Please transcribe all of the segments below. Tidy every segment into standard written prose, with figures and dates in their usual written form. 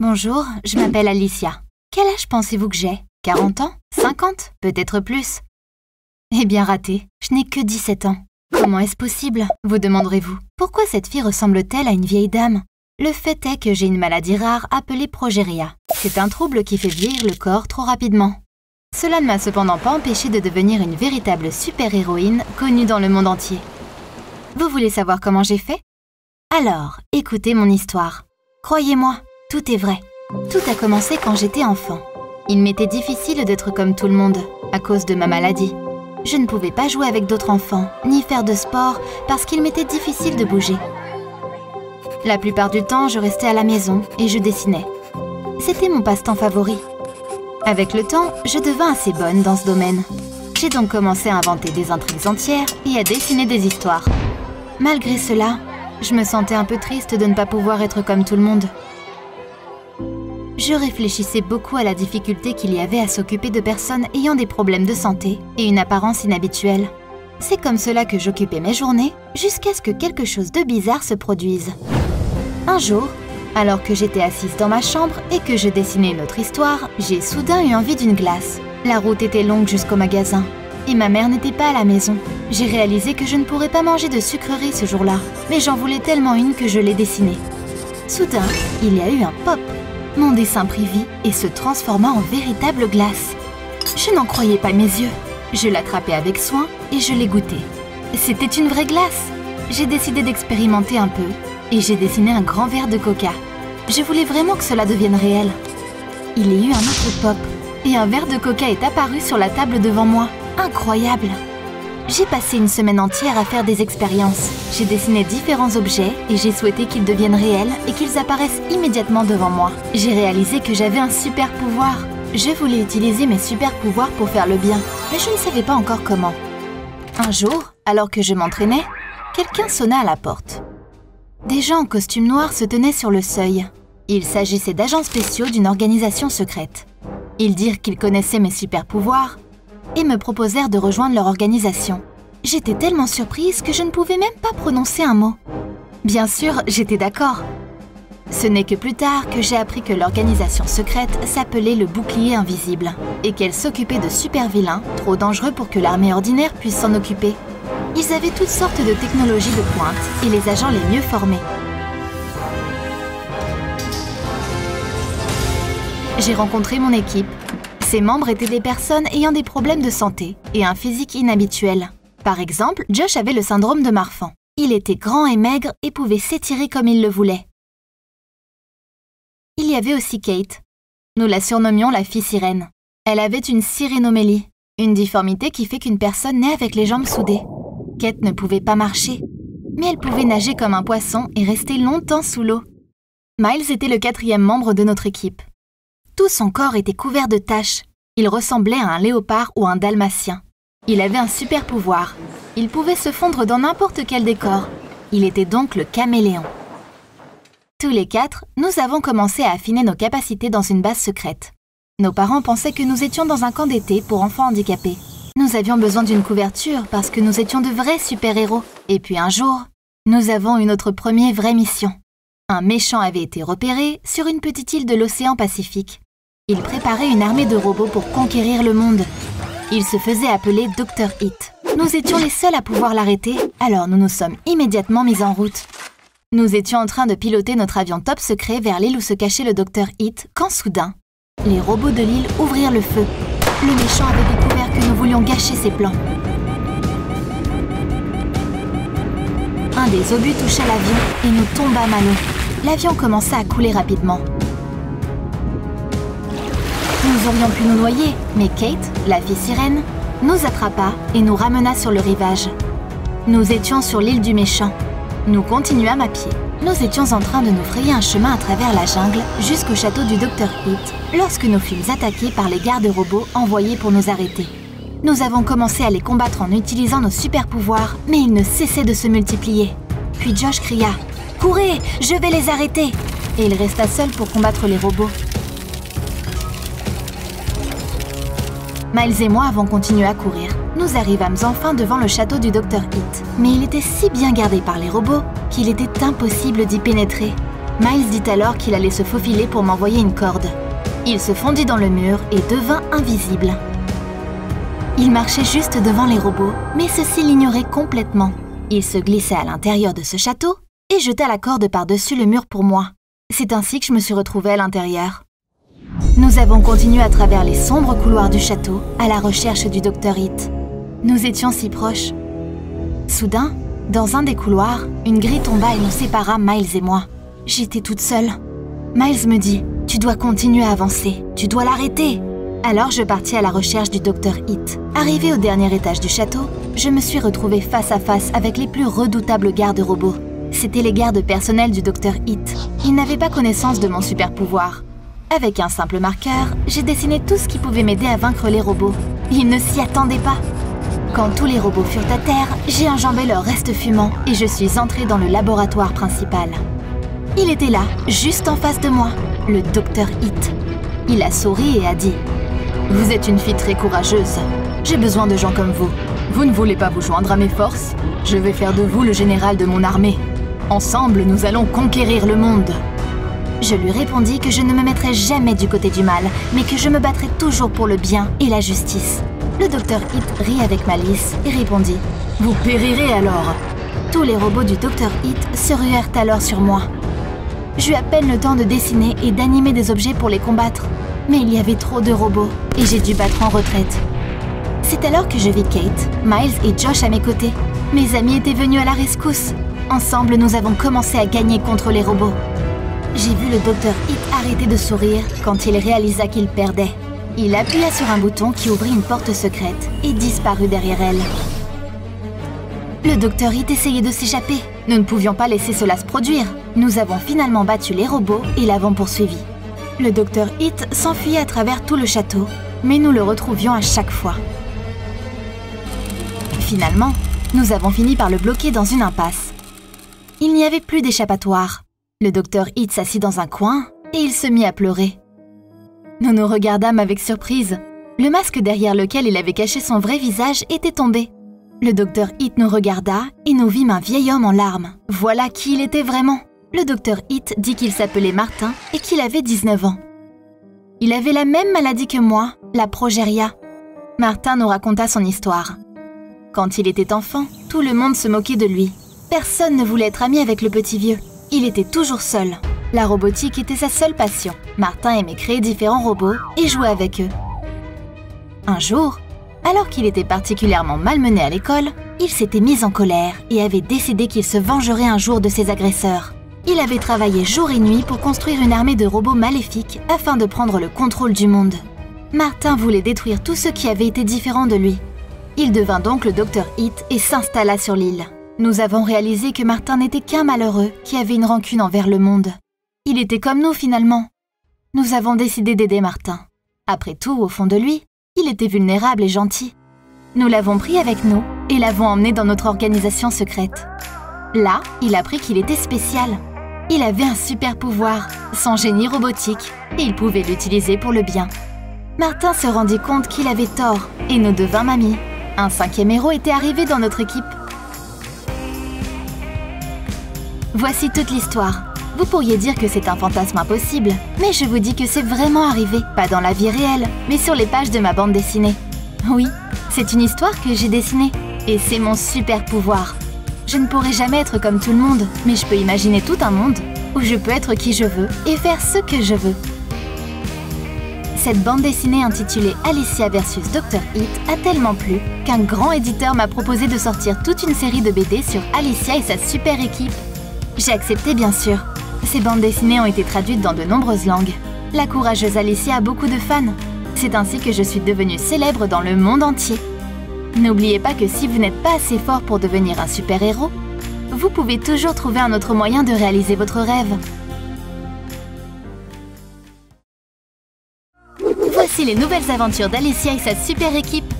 Bonjour, je m'appelle Alicia. Quel âge pensez-vous que j'ai? 40 ans? 50? Peut-être plus. Eh bien raté, je n'ai que 17 ans. Comment est-ce possible? Vous demanderez-vous. Pourquoi cette fille ressemble-t-elle à une vieille dame? Le fait est que j'ai une maladie rare appelée progéria. C'est un trouble qui fait vieillir le corps trop rapidement. Cela ne m'a cependant pas empêché de devenir une véritable super-héroïne connue dans le monde entier. Vous voulez savoir comment j'ai fait? Alors, écoutez mon histoire. Croyez-moi, tout est vrai. Tout a commencé quand j'étais enfant. Il m'était difficile d'être comme tout le monde, à cause de ma maladie. Je ne pouvais pas jouer avec d'autres enfants, ni faire de sport, parce qu'il m'était difficile de bouger. La plupart du temps, je restais à la maison et je dessinais. C'était mon passe-temps favori. Avec le temps, je devins assez bonne dans ce domaine. J'ai donc commencé à inventer des intrigues entières et à dessiner des histoires. Malgré cela, je me sentais un peu triste de ne pas pouvoir être comme tout le monde. Je réfléchissais beaucoup à la difficulté qu'il y avait à s'occuper de personnes ayant des problèmes de santé et une apparence inhabituelle. C'est comme cela que j'occupais mes journées, jusqu'à ce que quelque chose de bizarre se produise. Un jour, alors que j'étais assise dans ma chambre et que je dessinais une autre histoire, j'ai soudain eu envie d'une glace. La route était longue jusqu'au magasin, et ma mère n'était pas à la maison. J'ai réalisé que je ne pourrais pas manger de sucreries ce jour-là, mais j'en voulais tellement une que je l'ai dessinée. Soudain, il y a eu un pop. Mon dessin prit vie et se transforma en véritable glace. Je n'en croyais pas mes yeux. Je l'attrapai avec soin et je l'ai goûté. C'était une vraie glace. J'ai décidé d'expérimenter un peu et j'ai dessiné un grand verre de coca. Je voulais vraiment que cela devienne réel. Il y a eu un autre pop et un verre de coca est apparu sur la table devant moi. Incroyable! J'ai passé une semaine entière à faire des expériences. J'ai dessiné différents objets et j'ai souhaité qu'ils deviennent réels et qu'ils apparaissent immédiatement devant moi. J'ai réalisé que j'avais un super pouvoir. Je voulais utiliser mes super pouvoirs pour faire le bien, mais je ne savais pas encore comment. Un jour, alors que je m'entraînais, quelqu'un sonna à la porte. Des gens en costume noir se tenaient sur le seuil. Il s'agissait d'agents spéciaux d'une organisation secrète. Ils dirent qu'ils connaissaient mes super pouvoirs et me proposèrent de rejoindre leur organisation. J'étais tellement surprise que je ne pouvais même pas prononcer un mot. Bien sûr, j'étais d'accord. Ce n'est que plus tard que j'ai appris que l'organisation secrète s'appelait le Bouclier Invisible et qu'elle s'occupait de super vilains, trop dangereux pour que l'armée ordinaire puisse s'en occuper. Ils avaient toutes sortes de technologies de pointe et les agents les mieux formés. J'ai rencontré mon équipe. Ses membres étaient des personnes ayant des problèmes de santé et un physique inhabituel. Par exemple, Josh avait le syndrome de Marfan. Il était grand et maigre et pouvait s'étirer comme il le voulait. Il y avait aussi Kate. Nous la surnommions la fille sirène. Elle avait une sirénomélie, une difformité qui fait qu'une personne naît avec les jambes soudées. Kate ne pouvait pas marcher, mais elle pouvait nager comme un poisson et rester longtemps sous l'eau. Miles était le 4e membre de notre équipe. Tout son corps était couvert de taches. Il ressemblait à un léopard ou un dalmatien. Il avait un super pouvoir. Il pouvait se fondre dans n'importe quel décor. Il était donc le caméléon. Tous les 4, nous avons commencé à affiner nos capacités dans une base secrète. Nos parents pensaient que nous étions dans un camp d'été pour enfants handicapés. Nous avions besoin d'une couverture parce que nous étions de vrais super-héros. Et puis un jour, nous avons eu notre première vraie mission. Un méchant avait été repéré sur une petite île de l'océan Pacifique. Il préparait une armée de robots pour conquérir le monde. Il se faisait appeler Dr. Hit. Nous étions les seuls à pouvoir l'arrêter, alors nous nous sommes immédiatement mis en route. Nous étions en train de piloter notre avion top secret vers l'île où se cachait le Dr. Hit quand soudain, les robots de l'île ouvrirent le feu. Le méchant avait découvert que nous voulions gâcher ses plans. Un des obus toucha l'avion et nous tombâmes à l'eau. L'avion commença à couler rapidement. Nous aurions pu nous noyer, mais Kate, la fille sirène, nous attrapa et nous ramena sur le rivage. Nous étions sur l'île du méchant. Nous continuâmes à pied. Nous étions en train de nous frayer un chemin à travers la jungle jusqu'au château du Dr. Hit lorsque nous fûmes attaqués par les gardes robots envoyés pour nous arrêter. Nous avons commencé à les combattre en utilisant nos super pouvoirs, mais ils ne cessaient de se multiplier. Puis Josh cria « Courez, je vais les arrêter !» Et il resta seul pour combattre les robots. Miles et moi avons continué à courir. Nous arrivâmes enfin devant le château du Dr. Hit. Mais il était si bien gardé par les robots qu'il était impossible d'y pénétrer. Miles dit alors qu'il allait se faufiler pour m'envoyer une corde. Il se fondit dans le mur et devint invisible. Il marchait juste devant les robots, mais ceux-ci l'ignoraient complètement. Il se glissait à l'intérieur de ce château et jeta la corde par-dessus le mur pour moi. C'est ainsi que je me suis retrouvée à l'intérieur. Nous avons continué à travers les sombres couloirs du château à la recherche du Dr. Hit. Nous étions si proches. Soudain, dans un des couloirs, une grille tomba et nous sépara, Miles et moi. J'étais toute seule. Miles me dit « Tu dois continuer à avancer, tu dois l'arrêter !» Alors je partis à la recherche du Dr. Hit. Arrivé au dernier étage du château, je me suis retrouvée face à face avec les plus redoutables gardes robots. C'étaient les gardes personnels du Dr. Hit. Ils n'avaient pas connaissance de mon super pouvoir. Avec un simple marqueur, j'ai dessiné tout ce qui pouvait m'aider à vaincre les robots. Ils ne s'y attendaient pas. Quand tous les robots furent à terre, j'ai enjambé leurs restes fumants et je suis entrée dans le laboratoire principal. Il était là, juste en face de moi, le Dr. Hit. Il a souri et a dit « Vous êtes une fille très courageuse. J'ai besoin de gens comme vous. Vous ne voulez pas vous joindre à mes forces? Je vais faire de vous le général de mon armée. Ensemble, nous allons conquérir le monde. » Je lui répondis que je ne me mettrais jamais du côté du mal, mais que je me battrais toujours pour le bien et la justice. Le Dr. Hit rit avec malice et répondit « Vous périrez alors !» Tous les robots du Dr. Hit se ruèrent alors sur moi. J'eus à peine le temps de dessiner et d'animer des objets pour les combattre. Mais il y avait trop de robots et j'ai dû battre en retraite. C'est alors que je vis Kate, Miles et Josh à mes côtés. Mes amis étaient venus à la rescousse. Ensemble, nous avons commencé à gagner contre les robots. J'ai vu le Dr. Hit arrêter de sourire quand il réalisa qu'il perdait. Il appuya sur un bouton qui ouvrit une porte secrète et disparut derrière elle. Le Dr. Hit essayait de s'échapper. Nous ne pouvions pas laisser cela se produire. Nous avons finalement battu les robots et l'avons poursuivi. Le Dr. Hit s'enfuyait à travers tout le château, mais nous le retrouvions à chaque fois. Finalement, nous avons fini par le bloquer dans une impasse. Il n'y avait plus d'échappatoire. Le Dr. Hit s'assit dans un coin et il se mit à pleurer. Nous nous regardâmes avec surprise. Le masque derrière lequel il avait caché son vrai visage était tombé. Le Dr. Hit nous regarda et nous vîmes un vieil homme en larmes. Voilà qui il était vraiment. Le Dr. Hit dit qu'il s'appelait Martin et qu'il avait 19 ans. Il avait la même maladie que moi, la progéria. Martin nous raconta son histoire. Quand il était enfant, tout le monde se moquait de lui. Personne ne voulait être ami avec le petit vieux. Il était toujours seul. La robotique était sa seule passion. Martin aimait créer différents robots et jouer avec eux. Un jour, alors qu'il était particulièrement malmené à l'école, il s'était mis en colère et avait décidé qu'il se vengerait un jour de ses agresseurs. Il avait travaillé jour et nuit pour construire une armée de robots maléfiques afin de prendre le contrôle du monde. Martin voulait détruire tous ceux qui avaient été différents de lui. Il devint donc le Dr. Hit et s'installa sur l'île. Nous avons réalisé que Martin n'était qu'un malheureux qui avait une rancune envers le monde. Il était comme nous finalement. Nous avons décidé d'aider Martin. Après tout, au fond de lui, il était vulnérable et gentil. Nous l'avons pris avec nous et l'avons emmené dans notre organisation secrète. Là, il apprit qu'il était spécial. Il avait un super pouvoir, son génie robotique, et il pouvait l'utiliser pour le bien. Martin se rendit compte qu'il avait tort et nous devînmes amis. Un 5e héros était arrivé dans notre équipe. Voici toute l'histoire. Vous pourriez dire que c'est un fantasme impossible, mais je vous dis que c'est vraiment arrivé, pas dans la vie réelle, mais sur les pages de ma bande dessinée. Oui, c'est une histoire que j'ai dessinée, et c'est mon super pouvoir. Je ne pourrai jamais être comme tout le monde, mais je peux imaginer tout un monde où je peux être qui je veux et faire ce que je veux. Cette bande dessinée intitulée Alicia vs Dr. Hit a tellement plu qu'un grand éditeur m'a proposé de sortir toute une série de BD sur Alicia et sa super équipe. J'ai accepté bien sûr. Ces bandes dessinées ont été traduites dans de nombreuses langues. La courageuse Alicia a beaucoup de fans. C'est ainsi que je suis devenue célèbre dans le monde entier. N'oubliez pas que si vous n'êtes pas assez fort pour devenir un super-héros, vous pouvez toujours trouver un autre moyen de réaliser votre rêve. Voici les nouvelles aventures d'Alicia et sa super équipe.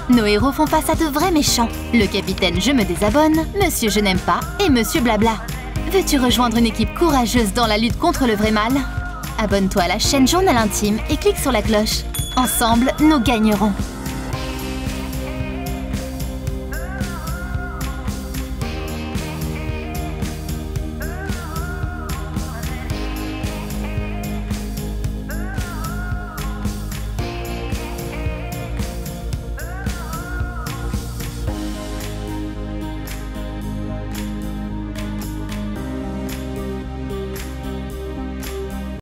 Nos héros font face à de vrais méchants. Le capitaine Je me désabonne, Monsieur Je n'aime pas et Monsieur Blabla. Veux-tu rejoindre une équipe courageuse dans la lutte contre le vrai mal? Abonne-toi à la chaîne Journal Intime et clique sur la cloche. Ensemble, nous gagnerons.